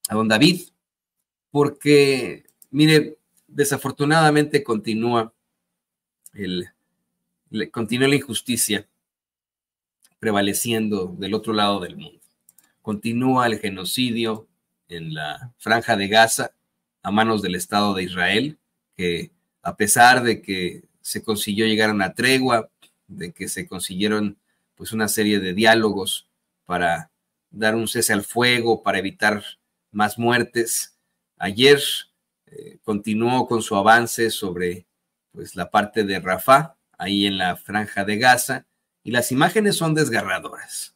a don David, porque, mire, desafortunadamente continúa la injusticia prevaleciendo del otro lado del mundo. Continúa el genocidio en la Franja de Gaza a manos del Estado de Israel, que a pesar de que se consiguió llegar a una tregua, de que se consiguieron pues una serie de diálogos para dar un cese al fuego, para evitar más muertes, ayer continuó con su avance sobre pues la parte de Rafah, ahí en la Franja de Gaza, y las imágenes son desgarradoras.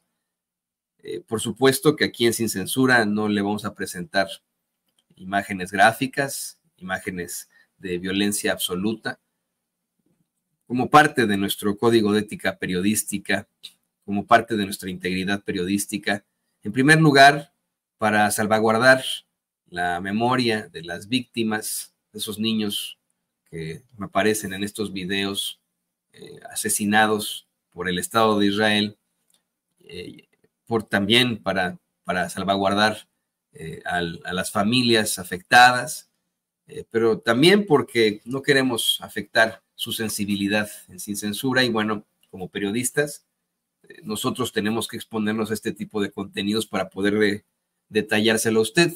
Por supuesto que aquí en Sin Censura no le vamos a presentar imágenes gráficas, imágenes de violencia absoluta, como parte de nuestro código de ética periodística, como parte de nuestra integridad periodística, en primer lugar, para salvaguardar la memoria de las víctimas, de esos niños que me aparecen en estos videos asesinados por el Estado de Israel, también para salvaguardar a las familias afectadas, pero también porque no queremos afectar su sensibilidad en Sin Censura y bueno, como periodistas, nosotros tenemos que exponernos a este tipo de contenidos para poder detallárselo a usted.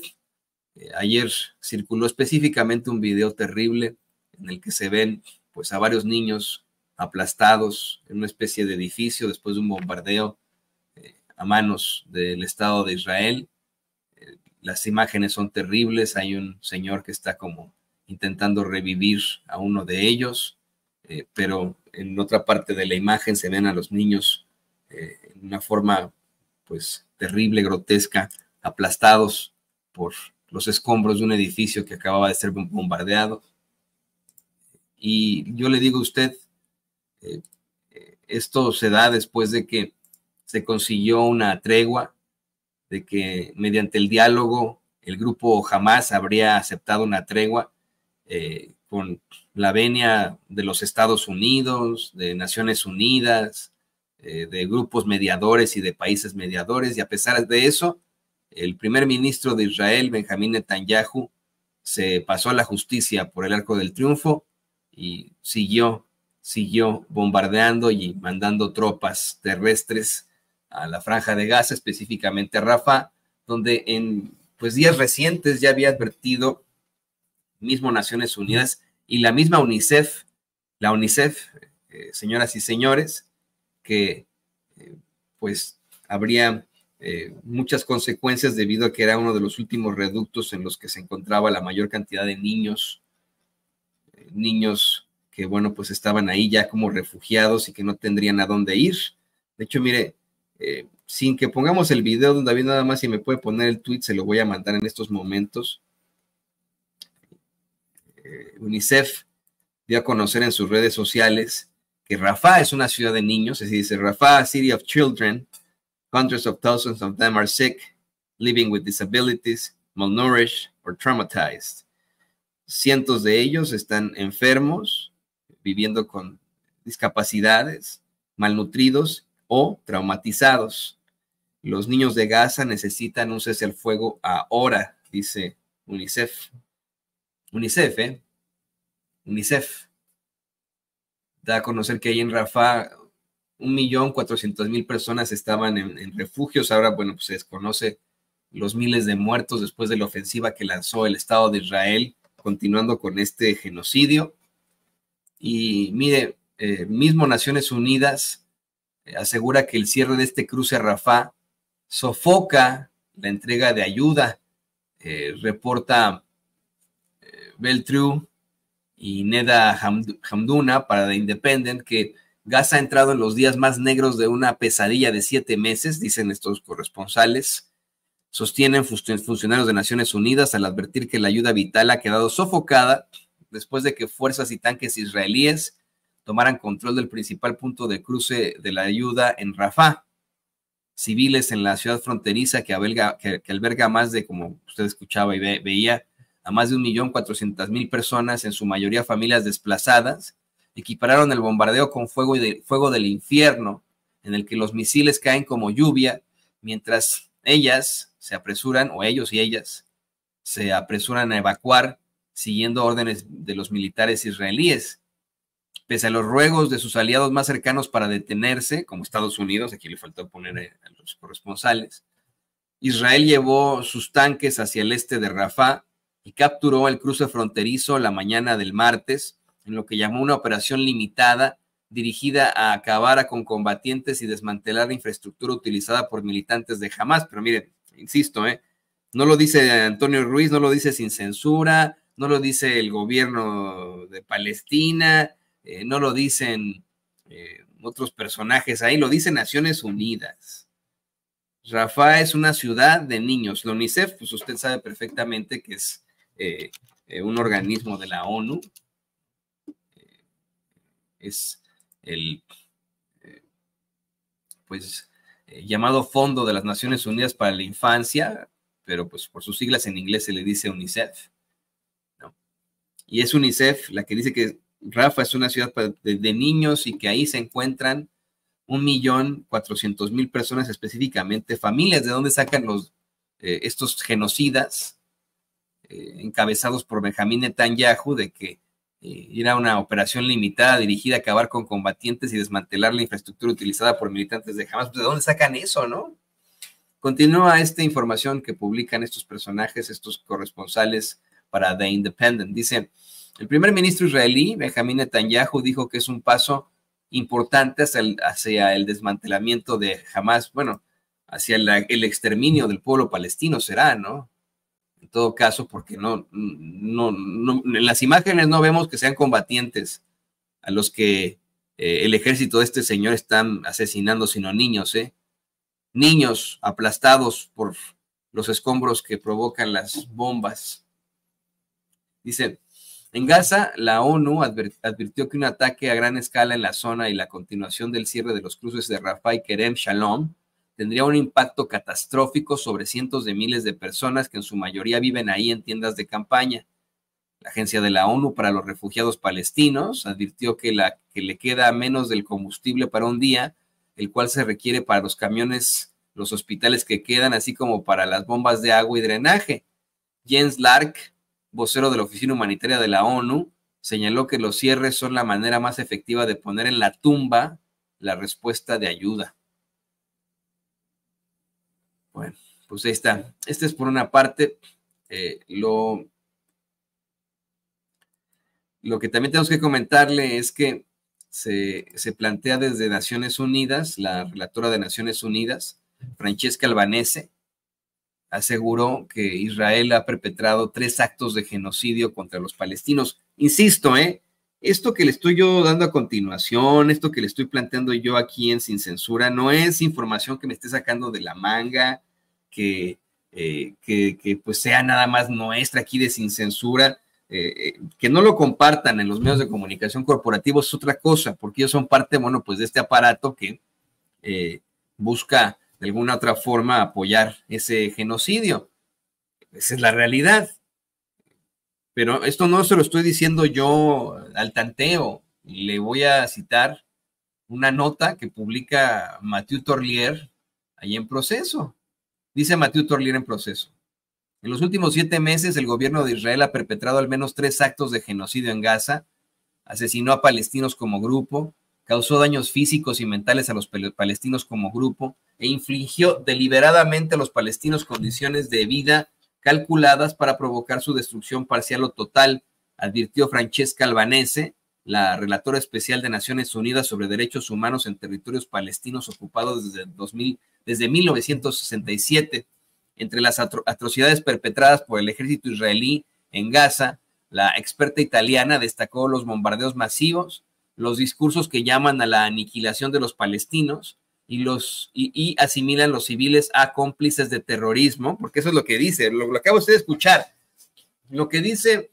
Ayer circuló específicamente un video terrible en el que se ven pues a varios niños aplastados en una especie de edificio después de un bombardeo a manos del Estado de Israel. Las imágenes son terribles, hay un señor que está como intentando revivir a uno de ellos, pero en otra parte de la imagen se ven a los niños en una forma pues terrible, grotesca, aplastados por los escombros de un edificio que acababa de ser bombardeado. Y yo le digo a usted, esto se da después de que se consiguió una tregua, de que mediante el diálogo el grupo Hamás habría aceptado una tregua con la venia de los Estados Unidos, de Naciones Unidas, de grupos mediadores y de países mediadores, y a pesar de eso, el primer ministro de Israel, Benjamín Netanyahu, se pasó a la justicia por el Arco del Triunfo y siguió bombardeando y mandando tropas terrestres a la Franja de Gaza, específicamente a Rafah, donde en pues, días recientes ya había advertido mismo Naciones Unidas y la misma UNICEF, señoras y señores, que pues habría muchas consecuencias debido a que era uno de los últimos reductos en los que se encontraba la mayor cantidad de niños que, bueno, pues estaban ahí ya como refugiados y que no tendrían a dónde ir. De hecho, mire, sin que pongamos el video, don David, nada más si me puede poner el tweet, se lo voy a mandar en estos momentos. UNICEF dio a conocer en sus redes sociales que Rafah es una ciudad de niños, así dice, Rafah, city of children, hundreds of thousands of them are sick, living with disabilities, malnourished or traumatized. Cientos de ellos están enfermos, viviendo con discapacidades, malnutridos o traumatizados. Los niños de Gaza necesitan un cese al fuego ahora, dice UNICEF. UNICEF da a conocer que ahí en Rafah 1.400.000 personas estaban en refugios. Ahora, bueno, pues se desconoce los miles de muertos después de la ofensiva que lanzó el Estado de Israel, continuando con este genocidio. Y mire, mismo Naciones Unidas asegura que el cierre de este cruce a Rafah sofoca la entrega de ayuda. Reporta Beltrú y Neda Hamduna para The Independent que Gaza ha entrado en los días más negros de una pesadilla de 7 meses, dicen estos corresponsales. Sostienen funcionarios de Naciones Unidas al advertir que la ayuda vital ha quedado sofocada después de que fuerzas y tanques israelíes tomaran control del principal punto de cruce de la ayuda en Rafah. Civiles en la ciudad fronteriza que alberga más de, como usted escuchaba y veía, a más de 1.400.000 personas, en su mayoría familias desplazadas, equipararon el bombardeo con fuego del infierno, en el que los misiles caen como lluvia, mientras ellas se apresuran, o ellos y ellas, se apresuran a evacuar siguiendo órdenes de los militares israelíes. Pese a los ruegos de sus aliados más cercanos para detenerse, como Estados Unidos, aquí le faltó poner a los corresponsales, Israel llevó sus tanques hacia el este de Rafah y capturó el cruce fronterizo la mañana del martes, en lo que llamó una operación limitada dirigida a acabar con combatientes y desmantelar la infraestructura utilizada por militantes de Hamas. Pero miren, insisto, no lo dice Antonio Ruiz, no lo dice Sin Censura, no lo dice el gobierno de Palestina, no lo dicen otros personajes ahí, lo dice Naciones Unidas. Rafah es una ciudad de niños. La UNICEF, pues usted sabe perfectamente que es un organismo de la ONU. Es el llamado Fondo de las Naciones Unidas para la Infancia, pero pues por sus siglas en inglés se le dice UNICEF, ¿no? Y es UNICEF la que dice que Rafah es una ciudad de niños y que ahí se encuentran 1.400.000 personas, específicamente familias. ¿De dónde sacan estos genocidas encabezados por Benjamín Netanyahu de que era una operación limitada dirigida a acabar con combatientes y desmantelar la infraestructura utilizada por militantes de Hamas? ¿De dónde sacan eso, no? Continúa esta información que publican estos personajes, estos corresponsales para The Independent. Dice, el primer ministro israelí, Benjamín Netanyahu, dijo que es un paso importante hacia el desmantelamiento de Hamas, bueno, hacia el exterminio del pueblo palestino será, ¿no? En todo caso, porque no, en las imágenes no vemos que sean combatientes a los que el ejército de este señor están asesinando, sino niños, niños aplastados por los escombros que provocan las bombas. Dice, en Gaza, la ONU advirtió que un ataque a gran escala en la zona y la continuación del cierre de los cruces de Rafah y Kerem Shalom tendría un impacto catastrófico sobre cientos de miles de personas que en su mayoría viven ahí en tiendas de campaña. La Agencia de la ONU para los Refugiados Palestinos advirtió que le queda menos del combustible para un día, el cual se requiere para los camiones, los hospitales que quedan, así como para las bombas de agua y drenaje. Jens Lark, vocero de la Oficina Humanitaria de la ONU, señaló que los cierres son la manera más efectiva de poner en la tumba la respuesta de ayuda. Bueno, pues ahí está. Este es por una parte. Lo que también tenemos que comentarle es que se plantea desde Naciones Unidas, la relatora de Naciones Unidas, Francesca Albanese, aseguró que Israel ha perpetrado 3 actos de genocidio contra los palestinos. Insisto, esto que le estoy yo dando a continuación, esto que le estoy planteando yo aquí en Sin Censura, no es información que me esté sacando de la manga, que pues sea nada más nuestra aquí de Sin Censura. Que no lo compartan en los medios de comunicación corporativos es otra cosa, porque ellos son parte, bueno, pues de este aparato que busca de alguna otra forma apoyar ese genocidio. Esa es la realidad. Pero esto no se lo estoy diciendo yo al tanteo. Le voy a citar una nota que publica Mathieu Torlier ahí en Proceso. Dice Mathieu Torlier en Proceso: en los últimos 7 meses, el gobierno de Israel ha perpetrado al menos 3 actos de genocidio en Gaza, asesinó a palestinos como grupo, causó daños físicos y mentales a los palestinos como grupo e infligió deliberadamente a los palestinos condiciones de vida calculadas para provocar su destrucción parcial o total, advirtió Francesca Albanese, la relatora especial de Naciones Unidas sobre derechos humanos en territorios palestinos ocupados desde 1967. Entre las atrocidades perpetradas por el ejército israelí en Gaza, la experta italiana destacó los bombardeos masivos, los discursos que llaman a la aniquilación de los palestinos y asimilan los civiles a cómplices de terrorismo, porque eso es lo que dice, lo acaba usted de escuchar. Lo que dice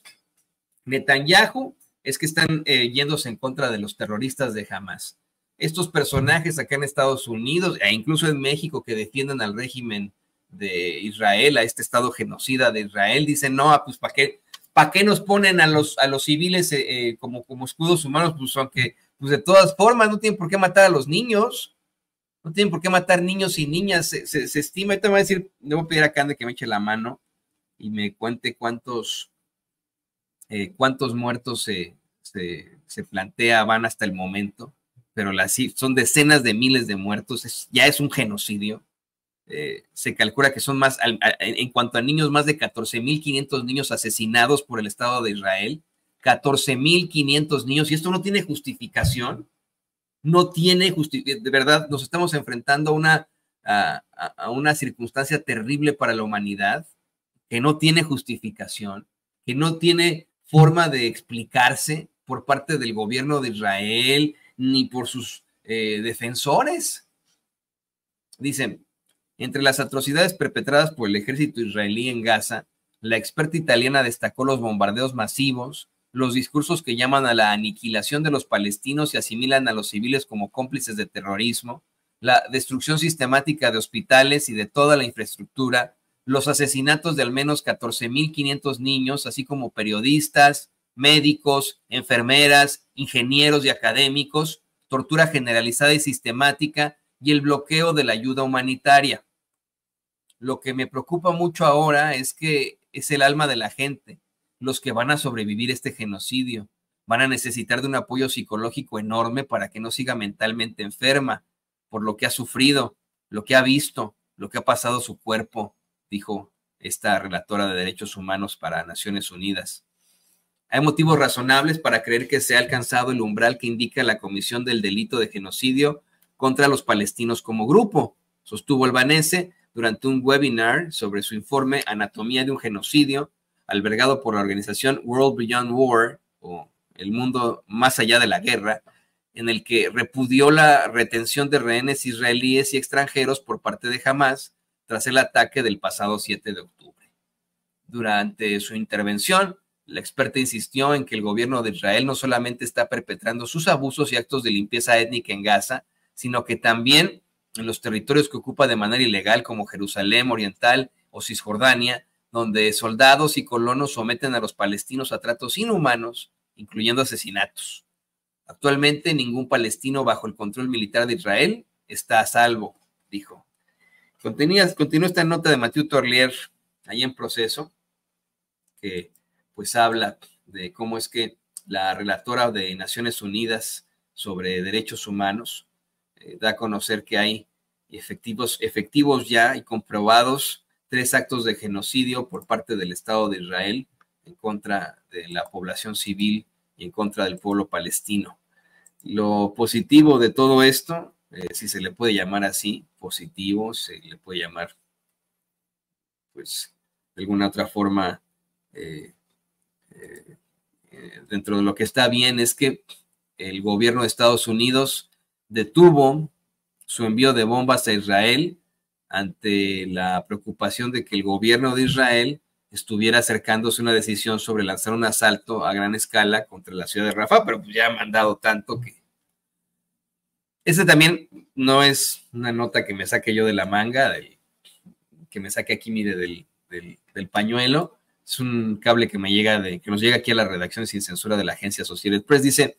Netanyahu es que están yéndose en contra de los terroristas de Hamas. Estos personajes acá en Estados Unidos e incluso en México que defienden al régimen de Israel, a este estado genocida de Israel, dicen, no, pues ¿para qué nos ponen a los civiles como escudos humanos? Pues aunque, pues de todas formas, no tienen por qué matar a los niños, no tienen por qué matar niños y niñas, se estima, ahorita me voy a decir, le voy a pedir a Cande que me eche la mano y me cuente cuántos muertos se plantea van hasta el momento, pero son decenas de miles de muertos, ya es un genocidio. Se calcula que son más, en cuanto a niños, más de 14.500 niños asesinados por el Estado de Israel, 14.500 niños, y esto no tiene justificación, de verdad, nos estamos enfrentando a una circunstancia terrible para la humanidad, que no tiene justificación, que no tiene forma de explicarse por parte del gobierno de Israel, ni por sus defensores. Dicen, entre las atrocidades perpetradas por el ejército israelí en Gaza, la experta italiana destacó los bombardeos masivos, los discursos que llaman a la aniquilación de los palestinos y asimilan a los civiles como cómplices de terrorismo, la destrucción sistemática de hospitales y de toda la infraestructura, los asesinatos de al menos 14.500 niños, así como periodistas, médicos, enfermeras, ingenieros y académicos, tortura generalizada y sistemática y el bloqueo de la ayuda humanitaria. Lo que me preocupa mucho ahora es que es el alma de la gente, los que van a sobrevivir este genocidio. Van a necesitar de un apoyo psicológico enorme para que no siga mentalmente enferma por lo que ha sufrido, lo que ha visto, lo que ha pasado su cuerpo, dijo esta relatora de derechos humanos para Naciones Unidas. Hay motivos razonables para creer que se ha alcanzado el umbral que indica la comisión del delito de genocidio contra los palestinos como grupo, sostuvo Albanese durante un webinar sobre su informe Anatomía de un genocidio, albergado por la organización World Beyond War, o El Mundo Más Allá de la Guerra, en el que repudió la retención de rehenes israelíes y extranjeros por parte de Hamás tras el ataque del pasado 7 de octubre. Durante su intervención, la experta insistió en que el gobierno de Israel no solamente está perpetrando sus abusos y actos de limpieza étnica en Gaza, sino que también en los territorios que ocupa de manera ilegal como Jerusalén Oriental o Cisjordania, donde soldados y colonos someten a los palestinos a tratos inhumanos, incluyendo asesinatos. Actualmente ningún palestino bajo el control militar de Israel está a salvo, dijo. Continúa esta nota de Mathieu Torlier, ahí en Proceso, que pues habla de cómo es que la relatora de Naciones Unidas sobre derechos humanos da a conocer que hay efectivos ya y comprobados 3 actos de genocidio por parte del Estado de Israel en contra de la población civil y en contra del pueblo palestino. Lo positivo de todo esto, si se le puede llamar así, positivo, se le puede llamar, pues, de alguna otra forma, dentro de lo que está bien, es que el gobierno de Estados Unidos detuvo su envío de bombas a Israel ante la preocupación de que el gobierno de Israel estuviera acercándose a una decisión sobre lanzar un asalto a gran escala contra la ciudad de Rafah, pero pues ya ha mandado tanto que... Ese también no es una nota que me saque yo de la manga, que me saque aquí, mire, del pañuelo. Es un cable que nos llega aquí a la redacción sin censura de la agencia Associated Press. Dice,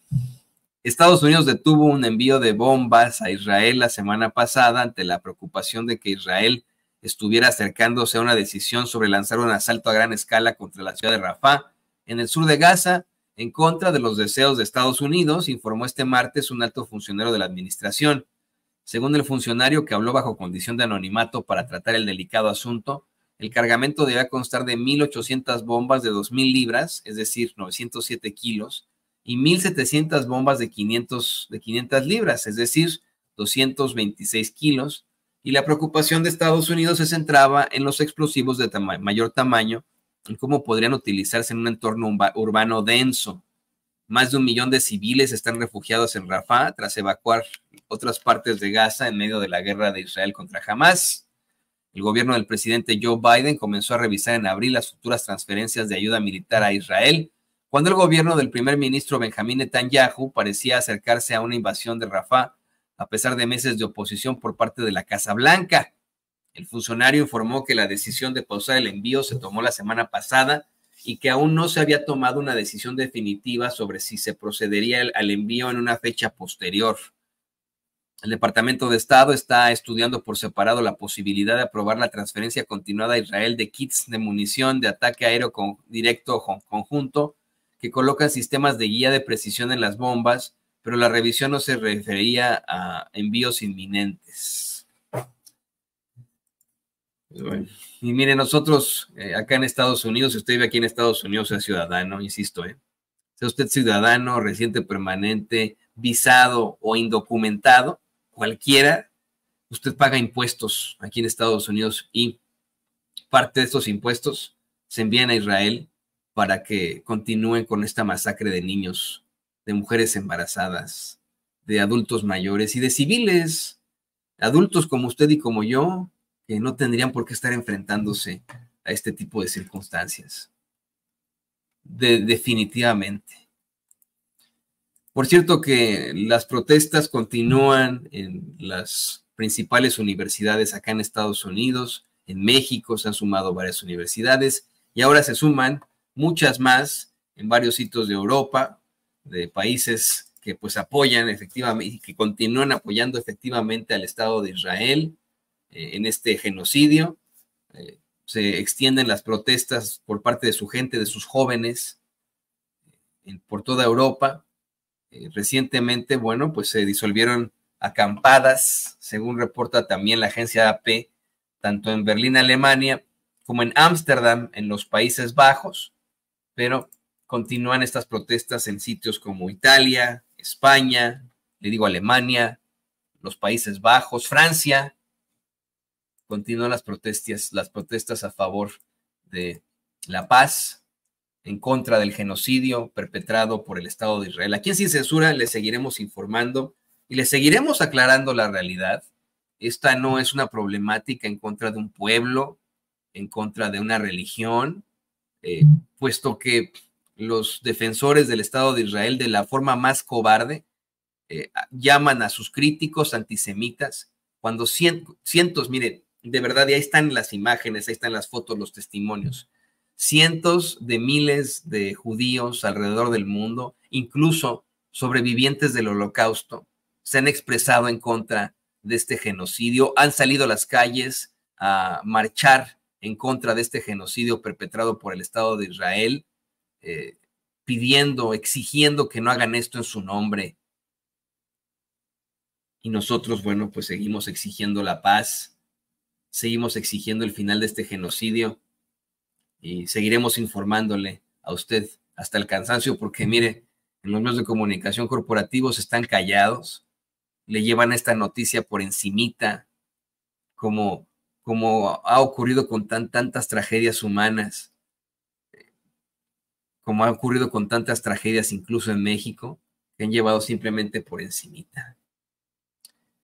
Estados Unidos detuvo un envío de bombas a Israel la semana pasada ante la preocupación de que Israel estuviera acercándose a una decisión sobre lanzar un asalto a gran escala contra la ciudad de Rafah, en el sur de Gaza, en contra de los deseos de Estados Unidos, informó este martes un alto funcionario de la administración. Según el funcionario, que habló bajo condición de anonimato para tratar el delicado asunto, el cargamento debía constar de 1.800 bombas de 2.000 libras, es decir, 907 kilos, y 1.700 bombas de 500 libras, es decir, 226 kilos, y la preocupación de Estados Unidos se centraba en los explosivos de mayor tamaño, en cómo podrían utilizarse en un entorno urbano denso. Más de 1 millón de civiles están refugiados en Rafah tras evacuar otras partes de Gaza en medio de la guerra de Israel contra Hamás. El gobierno del presidente Joe Biden comenzó a revisar en abril las futuras transferencias de ayuda militar a Israel, cuando el gobierno del primer ministro Benjamín Netanyahu parecía acercarse a una invasión de Rafah, a pesar de meses de oposición por parte de la Casa Blanca. El funcionario informó que la decisión de pausar el envío se tomó la semana pasada y que aún no se había tomado una decisión definitiva sobre si se procedería al envío en una fecha posterior. El Departamento de Estado está estudiando por separado la posibilidad de aprobar la transferencia continuada a Israel de kits de munición de ataque aéreo directo conjunto que colocan sistemas de guía de precisión en las bombas, pero la revisión no se refería a envíos inminentes. Bueno, y mire, nosotros acá en Estados Unidos, si usted vive aquí en Estados Unidos, es ciudadano, insisto, sea usted ciudadano, residente permanente, visado o indocumentado, cualquiera, usted paga impuestos aquí en Estados Unidos y parte de estos impuestos se envían a Israel para que continúen con esta masacre de niños, de mujeres embarazadas, de adultos mayores y de civiles, adultos como usted y como yo, que no tendrían por qué estar enfrentándose a este tipo de circunstancias. Definitivamente. Por cierto que las protestas continúan en las principales universidades acá en Estados Unidos, en México se han sumado varias universidades y ahora se suman muchas más en varios sitios de Europa, de países que pues apoyan efectivamente y que continúan apoyando efectivamente al Estado de Israel en este genocidio. Se extienden las protestas por parte de su gente, de sus jóvenes, por toda Europa. Recientemente, bueno, pues se disolvieron acampadas, según reporta también la agencia AP, tanto en Berlín, Alemania, como en Ámsterdam, en los Países Bajos, pero continúan estas protestas en sitios como Italia, España, le digo Alemania, los Países Bajos, Francia. Continúan las protestas a favor de la paz, en contra del genocidio perpetrado por el Estado de Israel. Aquí en Sin Censura les seguiremos informando y les seguiremos aclarando la realidad. Esta no es una problemática en contra de un pueblo, en contra de una religión, puesto que los defensores del Estado de Israel, de la forma más cobarde, llaman a sus críticos antisemitas, cuando cientos, mire, de verdad, y ahí están las imágenes, ahí están las fotos, los testimonios, cientos de miles de judíos alrededor del mundo, incluso sobrevivientes del Holocausto, se han expresado en contra de este genocidio, han salido a las calles a marchar en contra de este genocidio perpetrado por el Estado de Israel, pidiendo, exigiendo que no hagan esto en su nombre. Y nosotros, bueno, pues seguimos exigiendo la paz, seguimos exigiendo el final de este genocidio y seguiremos informándole a usted hasta el cansancio, porque mire, en los medios de comunicación corporativos están callados, le llevan esta noticia por encimita, como ha ocurrido con tantas tragedias humanas, como ha ocurrido con tantas tragedias incluso en México, que han llevado simplemente por encimita.